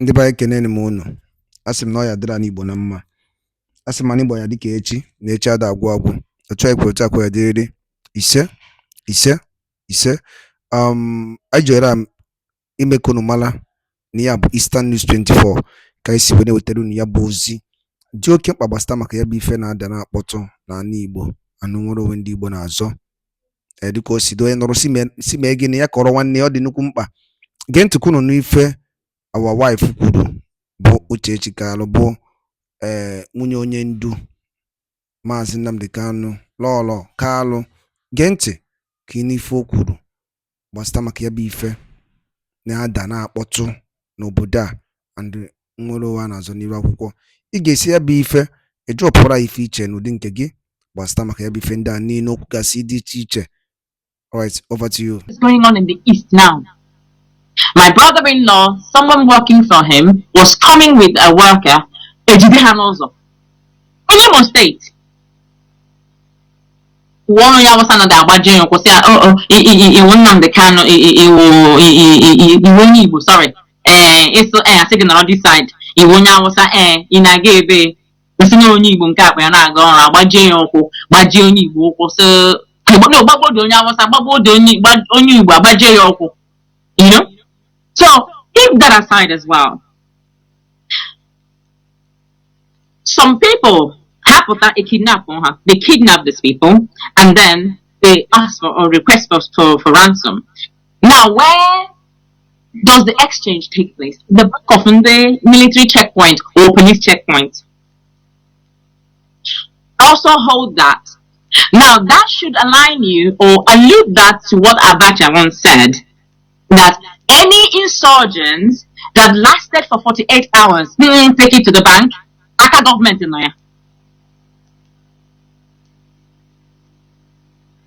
Ndị ba ekene m unu. Asị m na ọ ya dịra n'Igbo na mma. Asị m na Igbo ya dịka echi na echi ada agwụ agwụ. Otu anyị kwuru otu akwa ya dịrị ise. Anyị jere ime ka unu mara na ya bụ Eastern News 24 ka anyị si wee na-ewetara unu ya bụ ozi dị oke mkpa gbasara maka ya bụ ife na-ada na-akpọtụ n'ala Igbo anụ nwere onwe ndị Igbo na-azọ dịka o si do onye nọrọ si mee gịnị ya kọrọ nwanne ya ọ dị nnukwu mkpa. Gee ntị unu n'ife our wife kwuru bụ Uchechi Kalụ bụ nwunye onye ndu Mazi Nnamdi Kanu Lọlọ Kalụ. Gee ntị ka ị n'ife o kwuru gbasara maka ya bụ ife na-ada na-akpọtụ n'obodo a and nwere onwe a na-azọ n'iru akwụkwọ. Ị ga-esi ya bụ ife ịdrọpụra ife iche n'ụdị nke gị gbasara maka ya bụ ife ndị a niile okwu gasị dị iche iche. All right, over to you. What's going on in the East now? My brother-in-law, someone working for him, was coming with a worker, Ejidehanozo, in Imo State. One year was another Abajan, Nnamdi Kanu, sorry. It's I think on the other side. Iwonya was in a gave no Nibun Cap and I go Abajan, Bajioni, so no Babo Donya was a Babo Doni, but only Babajo, you know. So keep that aside as well. Some people have a kidnap on her. They kidnap these people and then they ask for or request for ransom. Now, where does the exchange take place? The back of the military checkpoint or police checkpoint. Also hold that. Now, that should align you or allude that to what Abacha once said, that any insurgents that lasted for 48 hours, take it to the bank, aka government in there.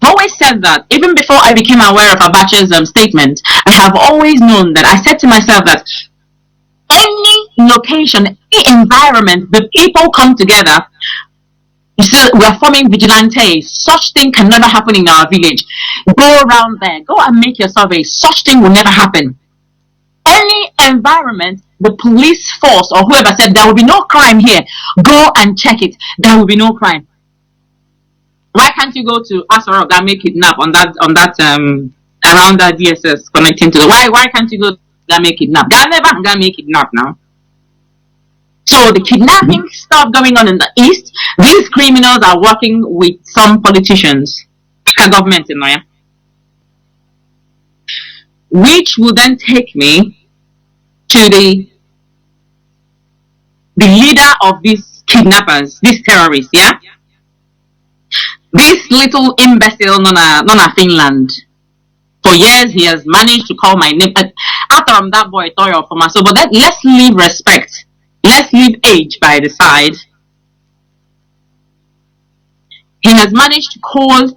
I've always said that, even before I became aware of Abacha's statement, I have always known that I said to myself that any location, any environment, the people come together. You see, we are forming vigilantes. Such thing can never happen in our village. Go around there. Go and make your survey. Such thing will never happen. Any environment, the police force or whoever said there will be no crime here, go and check it. There will be no crime. Why can't you go to Asoro and make kidnap on that around that DSS connecting to the why can't you go and make kidnap? Never make kidnap now. So the kidnapping stuff going on in the East, these criminals are working with some politicians, government in there, which will then take me to the leader of these kidnappers, these terrorists, yeah? This little imbecile Nona Finland. For years he has managed to call my name. After I'm that boy Toyo for myself, but let's leave respect. Let's leave age by the side. He has managed to call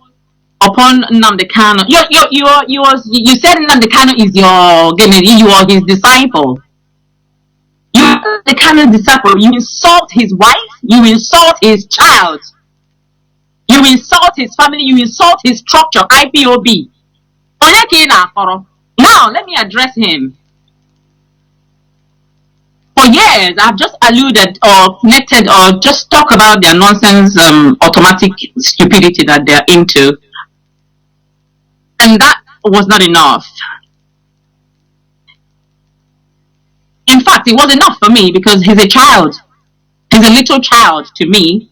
upon Nnamdi Kanu. You said Nnamdi Kanu is you are his disciple. You are the Kanu's disciple. You insult his wife. You insult his child. You insult his family. You insult his structure. IPOB. Now let me address him. For years, I've just alluded or connected or just talk about their nonsense, automatic stupidity that they're into. And that was not enough. In fact, it was enough for me because he's a child. He's a little child to me.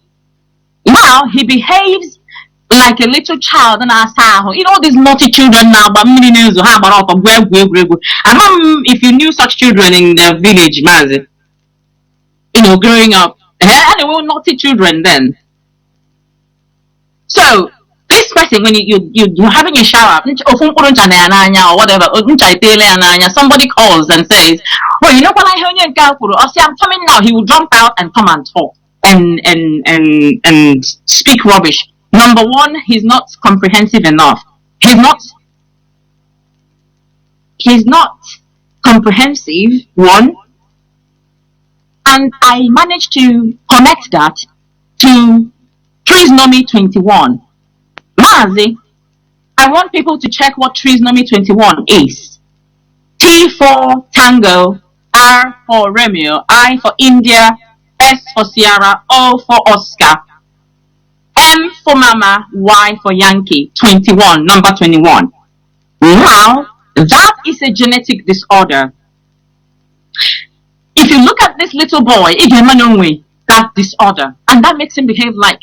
Now, he behaves like a little child. And you know, these naughty children now, but I don't know if you knew such children in the village, Mazi. You know, growing up. And they were naughty children then. So, this person, when you're having a shower, or whatever, somebody calls and says, well, you know what I heard in Kalkuru? I say, I'm coming now. He will jump out and come and talk and speak rubbish. Number one, he's not comprehensive enough. He's not comprehensive, one. And I managed to connect that to Trisomy 21. Mazi, I want people to check what Trisomy 21 is. T for Tango, R for Romeo, I for India, S for Sierra, O for Oscar, M for Mama, Y for Yankee, 21, number 21. Now, that is a genetic disorder. If you look at this little boy, that disorder, and that makes him behave like,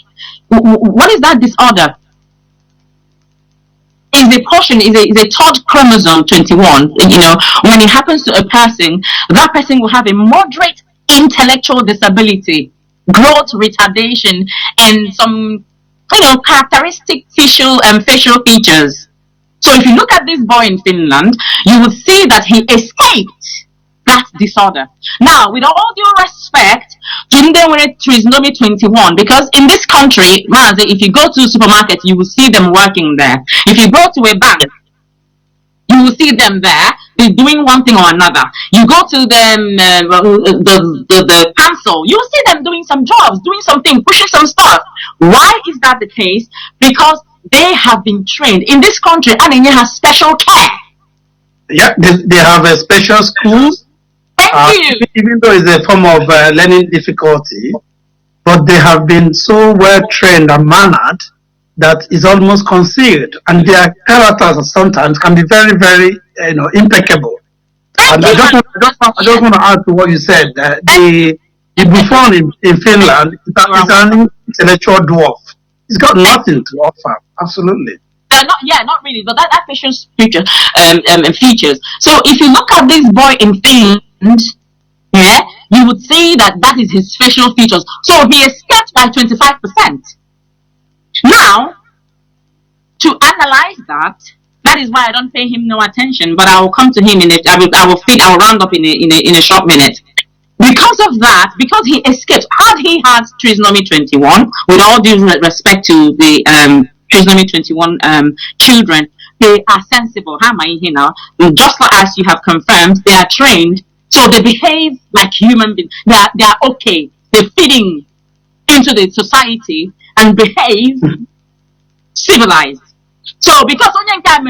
what is that disorder? Is a portion, is a third chromosome 21. When it happens to a person, that person will have a moderate intellectual disability, growth retardation, and some characteristic facial features. So if you look at this boy in Finland, you will see that he escaped that disorder. Now, with all due respect to trisomy 21, because in this country, Mazi, if you go to the supermarket, you will see them working there. If you go to a bank, you will see them there. They're doing one thing or another. You go to them, the council, you will see them doing some jobs, doing something, pushing some stuff. Why is that the case? Because they have been trained. In this country, Ananya has special care. Yeah, they have a special schools. Thank you. Even though it's a form of learning difficulty, but they have been so well trained and mannered that is almost concealed, and their characters sometimes can be very, very, impeccable. And I just want to add to what you said. The Buffon in Finland is an intellectual dwarf. He's got nothing to offer. Absolutely. Not really, but that facial features. So if you look at this boy in Finland, you would see that is his facial features. So he escaped by 25%. Now, to analyze that is why I don't pay him no attention. But I will come to him I will round up in a short minute. Because of that, because he escaped, had he had trisomy 21, with all due respect to the trisomy 21 children, they are sensible. How am I here now? Just like as you have confirmed, they are trained, so they behave like human beings. They are okay. They're fitting into the society and behave civilized. So because Onyanka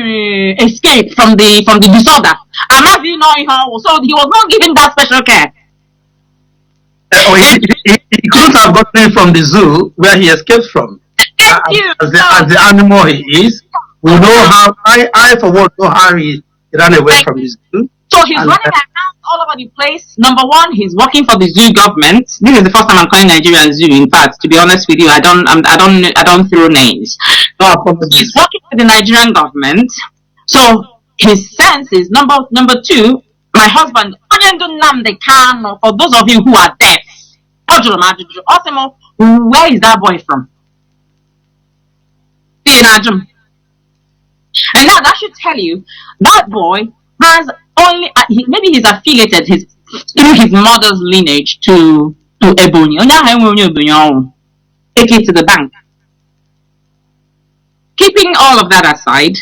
escaped from the disorder, Mazi so he was not given that special care. He couldn't have gotten it from the zoo where he escaped from. Thank you. As the animal he is, we know how. I for one know how he ran away from the zoo. So he's running around all over the place. Number one, he's working for the zoo government. This is the first time I'm calling Nigeria zoo. In fact, to be honest with you, I don't throw names. He's working for the Nigerian government. So his sense is number two. My husband, Nnamdi, for those of you who are deaf, where is that boy from? And now that should tell you that boy has only maybe he's affiliated through his mother's lineage to Ebony. Take it to the bank. Keeping all of that aside,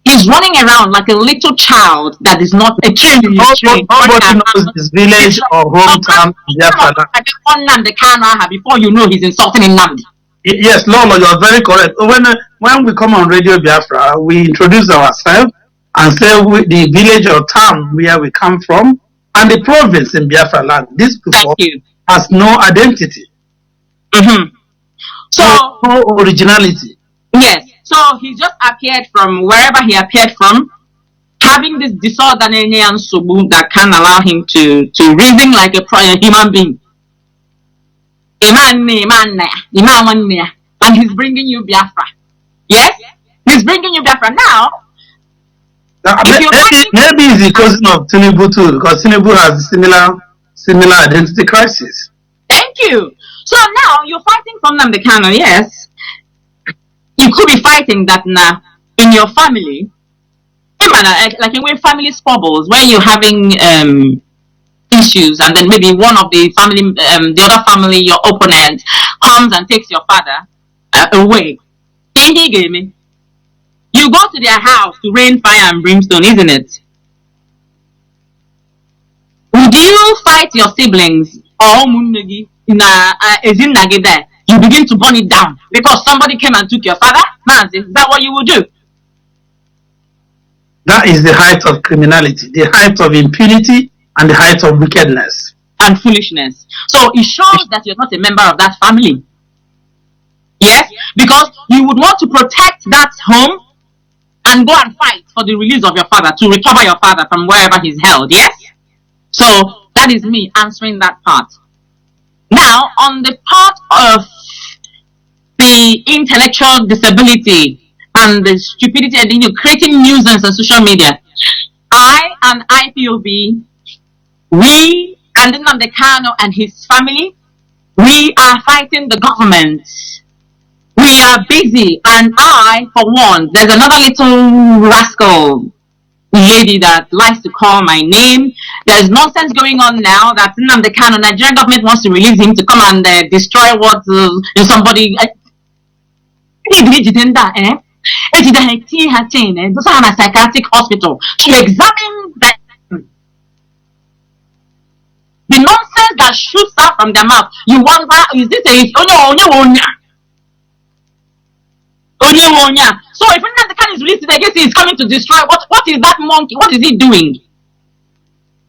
he's running around like a little child that is not a trained. Nobody knows his village or hometown. Before you know he's insulting Nnamdi. Yes, Lolo, you're very correct. When we come on Radio Biafra, we introduce ourselves and say the village or town where we come from and the province in Biafra land. This people has no identity. So no originality. Yes. So he just appeared from wherever he appeared from, having this disorder that can allow him to reason like a human being. And he's bringing you Biafra. Yes? He's bringing you Biafra. Now, maybe he's the cousin of Tinubu too, because Tinubu has a similar identity crisis. Thank you. So now you're fighting from Nnamdi Kanu, yes. You could be fighting that now in your family, like in family squabbles, where you're having issues, and then maybe one of the family, the other family, your opponent, comes and takes your father away. You go to their house to rain fire and brimstone, isn't it? Would you fight your siblings or you begin to burn it down because somebody came and took your father? Mazi, is that what you would do? That is the height of criminality, the height of impunity, and the height of wickedness and foolishness. So it shows that you're not a member of that family. Yes, because you would want to protect that home and go and fight for the release of your father, to recover your father from wherever he's held. Yes? So that is me answering that part. Now, on the part of the intellectual disability and the stupidity and creating nuisance on social media, I and IPOB, we and Nnamdi Kanu and his family, we are fighting the government. We are busy, and I, for one, there's another little rascal lady that likes to call my name. There's nonsense going on now that Nnamdi Kanu, Nigerian government wants to release him to come and destroy what somebody. It's a psychiatric hospital to examine the nonsense that shoots out from their mouth. You wonder, is this so if Nnamdi Kanu is released, I guess he's coming to destroy. What is that monkey? What is he doing?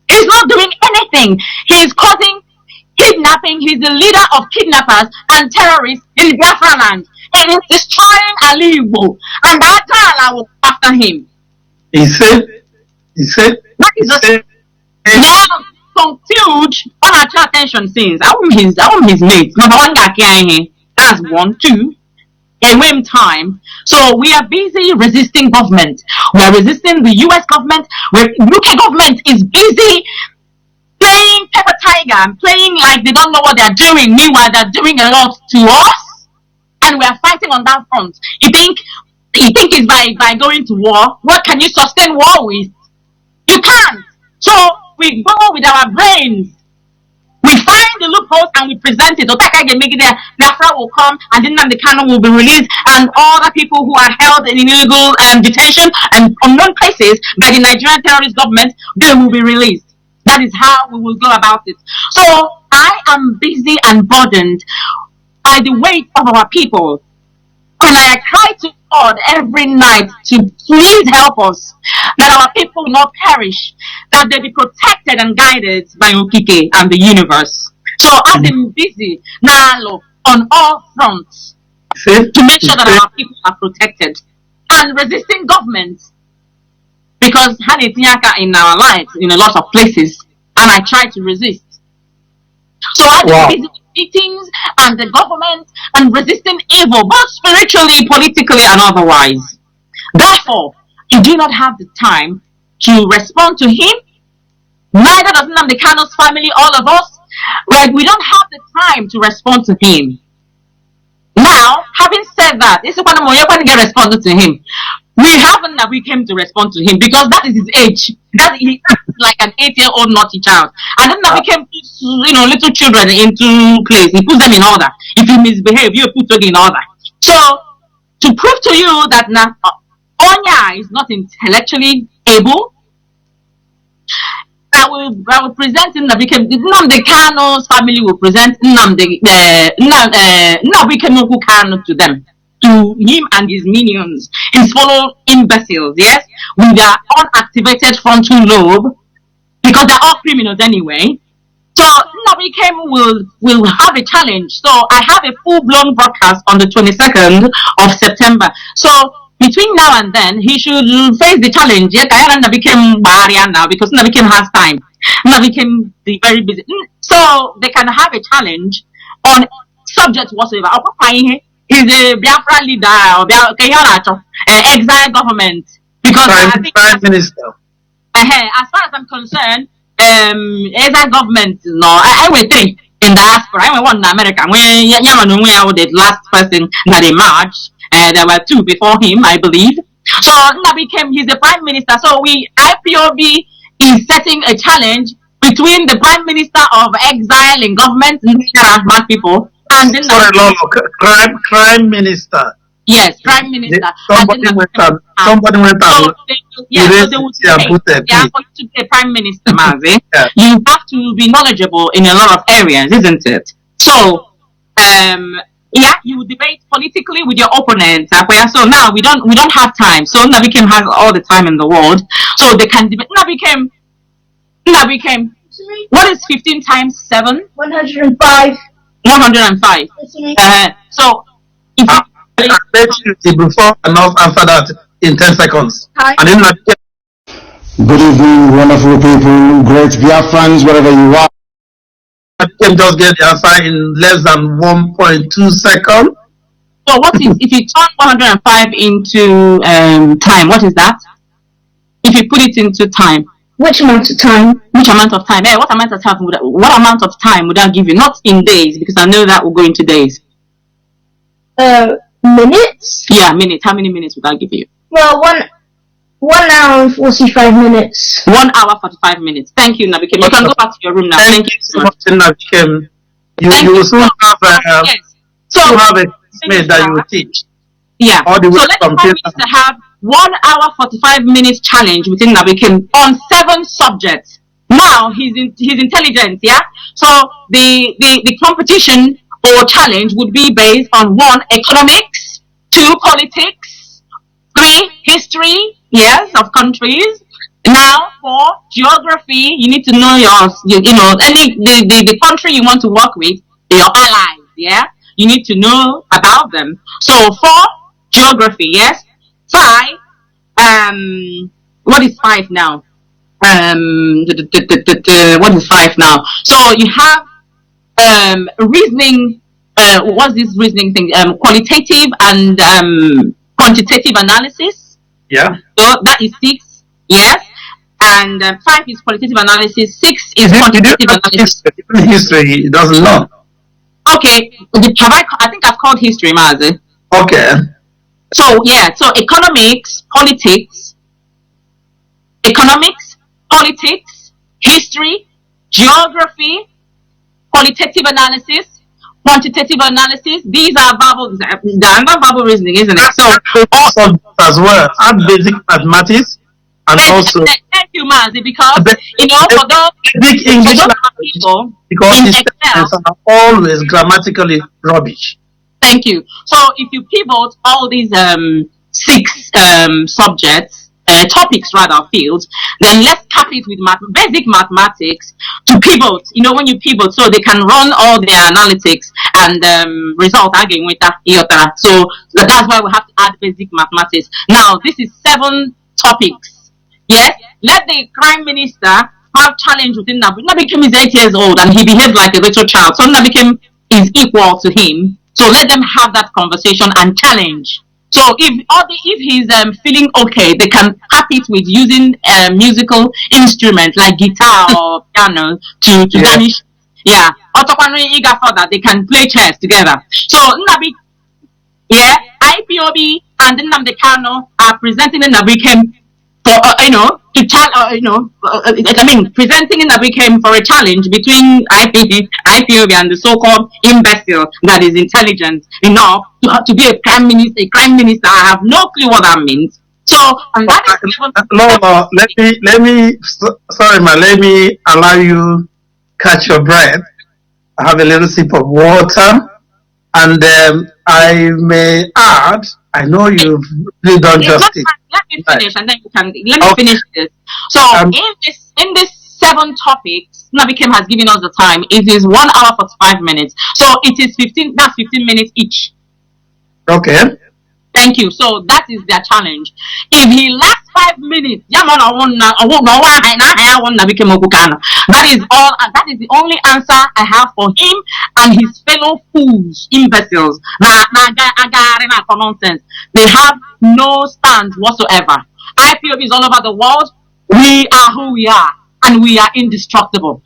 He's not doing anything. He's causing kidnapping. He's the leader of kidnappers and terrorists in Biafra land. And he's destroying Ali Igbo. And that girl will go after him. He said That is just now conclude on our attention since I want his mates. Number one guy, that's 1, 2. In time. So we are busy resisting government. We are resisting the US government. UK government is busy playing pepper tiger and playing like they don't know what they're doing. Meanwhile, they're doing a lot to us, and we are fighting on that front. You think it's by going to war? What can you sustain war with? You can't. So we go with our brains. We find the loopholes and we present it. BIAFRA will come, and then Nnamdi Kanu will be released, and all the people who are held in illegal detention and unknown places by the Nigerian terrorist government, they will be released. That is how we will go about it. So I am busy and burdened by the weight of our people. And I cry to God every night to please help us, that our people will not perish, that they be protected and guided by Okike and the universe. So I've been busy now on all fronts to make sure that our people are protected and resisting government, because Hanetiaka in our lives in a lot of places, and I try to resist. So I've been busy with meetings and the government and resisting evil, both spiritually, politically, and otherwise. Therefore, you do not have the time to respond to him. Neither does Nnamdi Kanu's family, all of us. We don't have the time to respond to him. Now, having said that, this is when you're going to get responded to him. We haven't that we came to respond to him because that is his age. That he acts like an 8-year-old naughty child. And then that we came, little children into place. He puts them in order. If you misbehave, you put them in order. So, to prove to you that Onya is not intellectually able, I will present Nnamdi Kanu's family will present Nnamdi Kanu to them, to him and his minions, his fellow imbeciles, yes, with their unactivated frontal lobe, because they're all criminals anyway. So Nnamdi will have a challenge. So I have a full-blown broadcast on the 22nd of September. So between now and then, he should face the challenge. Yes, Nnamdi became barrier now because Nnamdi has time. Nnamdi became very busy. So they can have a challenge on subject whatsoever. He's a Biafra leader or exile government. Because I think Prime Minister. As far as I'm concerned, exile government, no, I would think in diaspora. I went to America. When the last person that they marched. There were 2 before him, I believe. So he's the prime minister. So IPOB is setting a challenge between the prime minister of exile in government, mad people, and then crime minister. Yes, prime minister. Somebody went out. So they would to be a prime minister, Mazi. Yeah. You have to be knowledgeable in a lot of areas, isn't it? So, you would debate politically with your opponents. So now we don't have time. So Nnamdi has all the time in the world. So they can debate. Nnamdi What is 15 times 7? 105. 105. So, if I bet you before and after that in 10 seconds. Hi. And then Good evening, wonderful people, great BIAFRANs, wherever you are. I can just get the answer in less than 1.2 seconds. so what is, if you turn 105 into time, what is that? If you put it into time. Which amount of time? Which amount of time? What amount of time would that give you? Not in days, because I know that will go into days. Minutes? Yeah, minutes. How many minutes would that give you? Well, 1 hour and 45 minutes. 1 hour 45 minutes. Thank you, Nnamdi. You can go back to your room now. Thank you so much. Nnamdi. You will soon have yes. So a mate that you will teach. Yeah. All the way So let's from promise to have 1 hour 45 minutes challenge within Nnamdi on 7 subjects. Now he's intelligent, yeah. So the competition or challenge would be based on 1, economics, 2, politics, 3, history, yes, of countries. Now 4, geography. You need to know the country you want to work with, your allies, yeah. You need to know about them. So 4, geography, yes. 5, what is 5 now? What is 5 now? So you have reasoning. What's this reasoning thing? Qualitative and quantitative analysis. Yeah. So that is 6. Yes. And 5 is qualitative analysis. 6 is quantitative analysis. History, he doesn't know. Okay. I think I've called history, Mazi. Okay. So yeah. So economics, politics, history, geography, qualitative analysis, quantitative analysis. These are verbal. They're under verbal reasoning, isn't it? So also as well, add basic mathematics and also. Thank you, Mazi, because for those big English people because in these Excel, statements are always grammatically rubbish. Thank you. So if you pivot all these 6 subjects, topics rather, fields, then let's cap it with basic mathematics to pivot. When you pivot, so they can run all their analytics and result again with that. So that's why we have to add basic mathematics. Now this is 7 topics. Yes, let the Prime Minister have challenge within Nnamdi. Nnamdi is 8 years old and he behaves like a little child. So Nnamdi is equal to him. So let them have that conversation and challenge. So if he's feeling okay, they can cap it with using musical instruments like guitar or piano to garnish. Yeah. Further, they can play chess together. So Nnamdi, yeah, IPOB and Nnamdi Kanu are presenting Nnamdi for presenting Nnamdi for a challenge between IPOB and the so-called imbecile that is intelligent enough to be a prime minister. I have no clue what that means. So that is let me allow you catch your breath. I have a little sip of water, and I may add. I know you've really done justice. Let me finish, and then you can let me finish this. So in this 7 topics, Nnamdi has given us the time. It is 1 hour 45 minutes. So it is 15. That's 15 minutes each. Okay. Thank you. So that is their challenge. If he lacks 5 minutes, that is all. That is the only answer I have for him and his fellow fools, imbeciles. Nonsense. They have no stand whatsoever. IPOB is all over the world. We are who we are, and we are indestructible.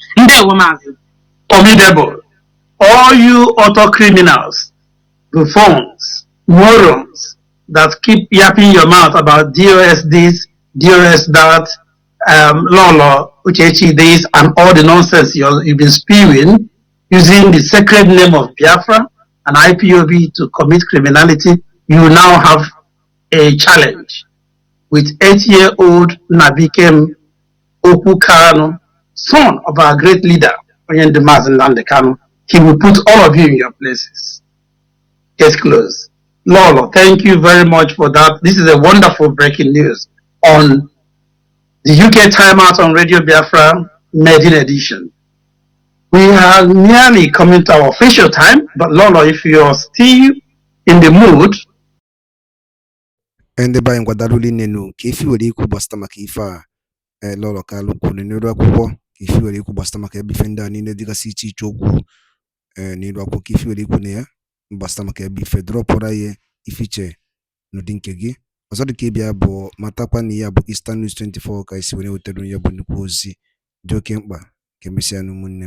Formidable. All you auto criminals, buffoons, morons that keep yapping your mouth about DOS this, DOS that, Lolo, Uchechi this, and all the nonsense you've been spewing using the sacred name of Biafra and IPOB to commit criminality. You now have a challenge with 8-year-old Nnamdi Okwu Kanu, son of our great leader, Nnamdi Kanu. He will put all of you in your places. Case closed. Lolo, thank you very much for that. This is a wonderful breaking news on the UK Timeout on Radio Biafra Medin edition. We are nearly coming to our official time, but Lolo, if you're still in the mood, ndị be anyị ngwadaruli nenu ka ifi were ikwu gbasata maka ife a lọrọ ka alụkwuru n'elu akwụkwọ ka ifi were ikwu gbasata maka ebe ife ndị a niile dịgasị iche iche okwu n'elu akwụkwọ ka ifi were ikwu na ya gbasata maka ebe ife drọpụra ya ifiche n'ụdị nke gị ọzọ dịka ịbịa bụ matakwa na ya bụ Eastern News 24 ka isi were wetara ya bụ nnukwu ozi dị oke mkpa ka emesịa n'ụmụnne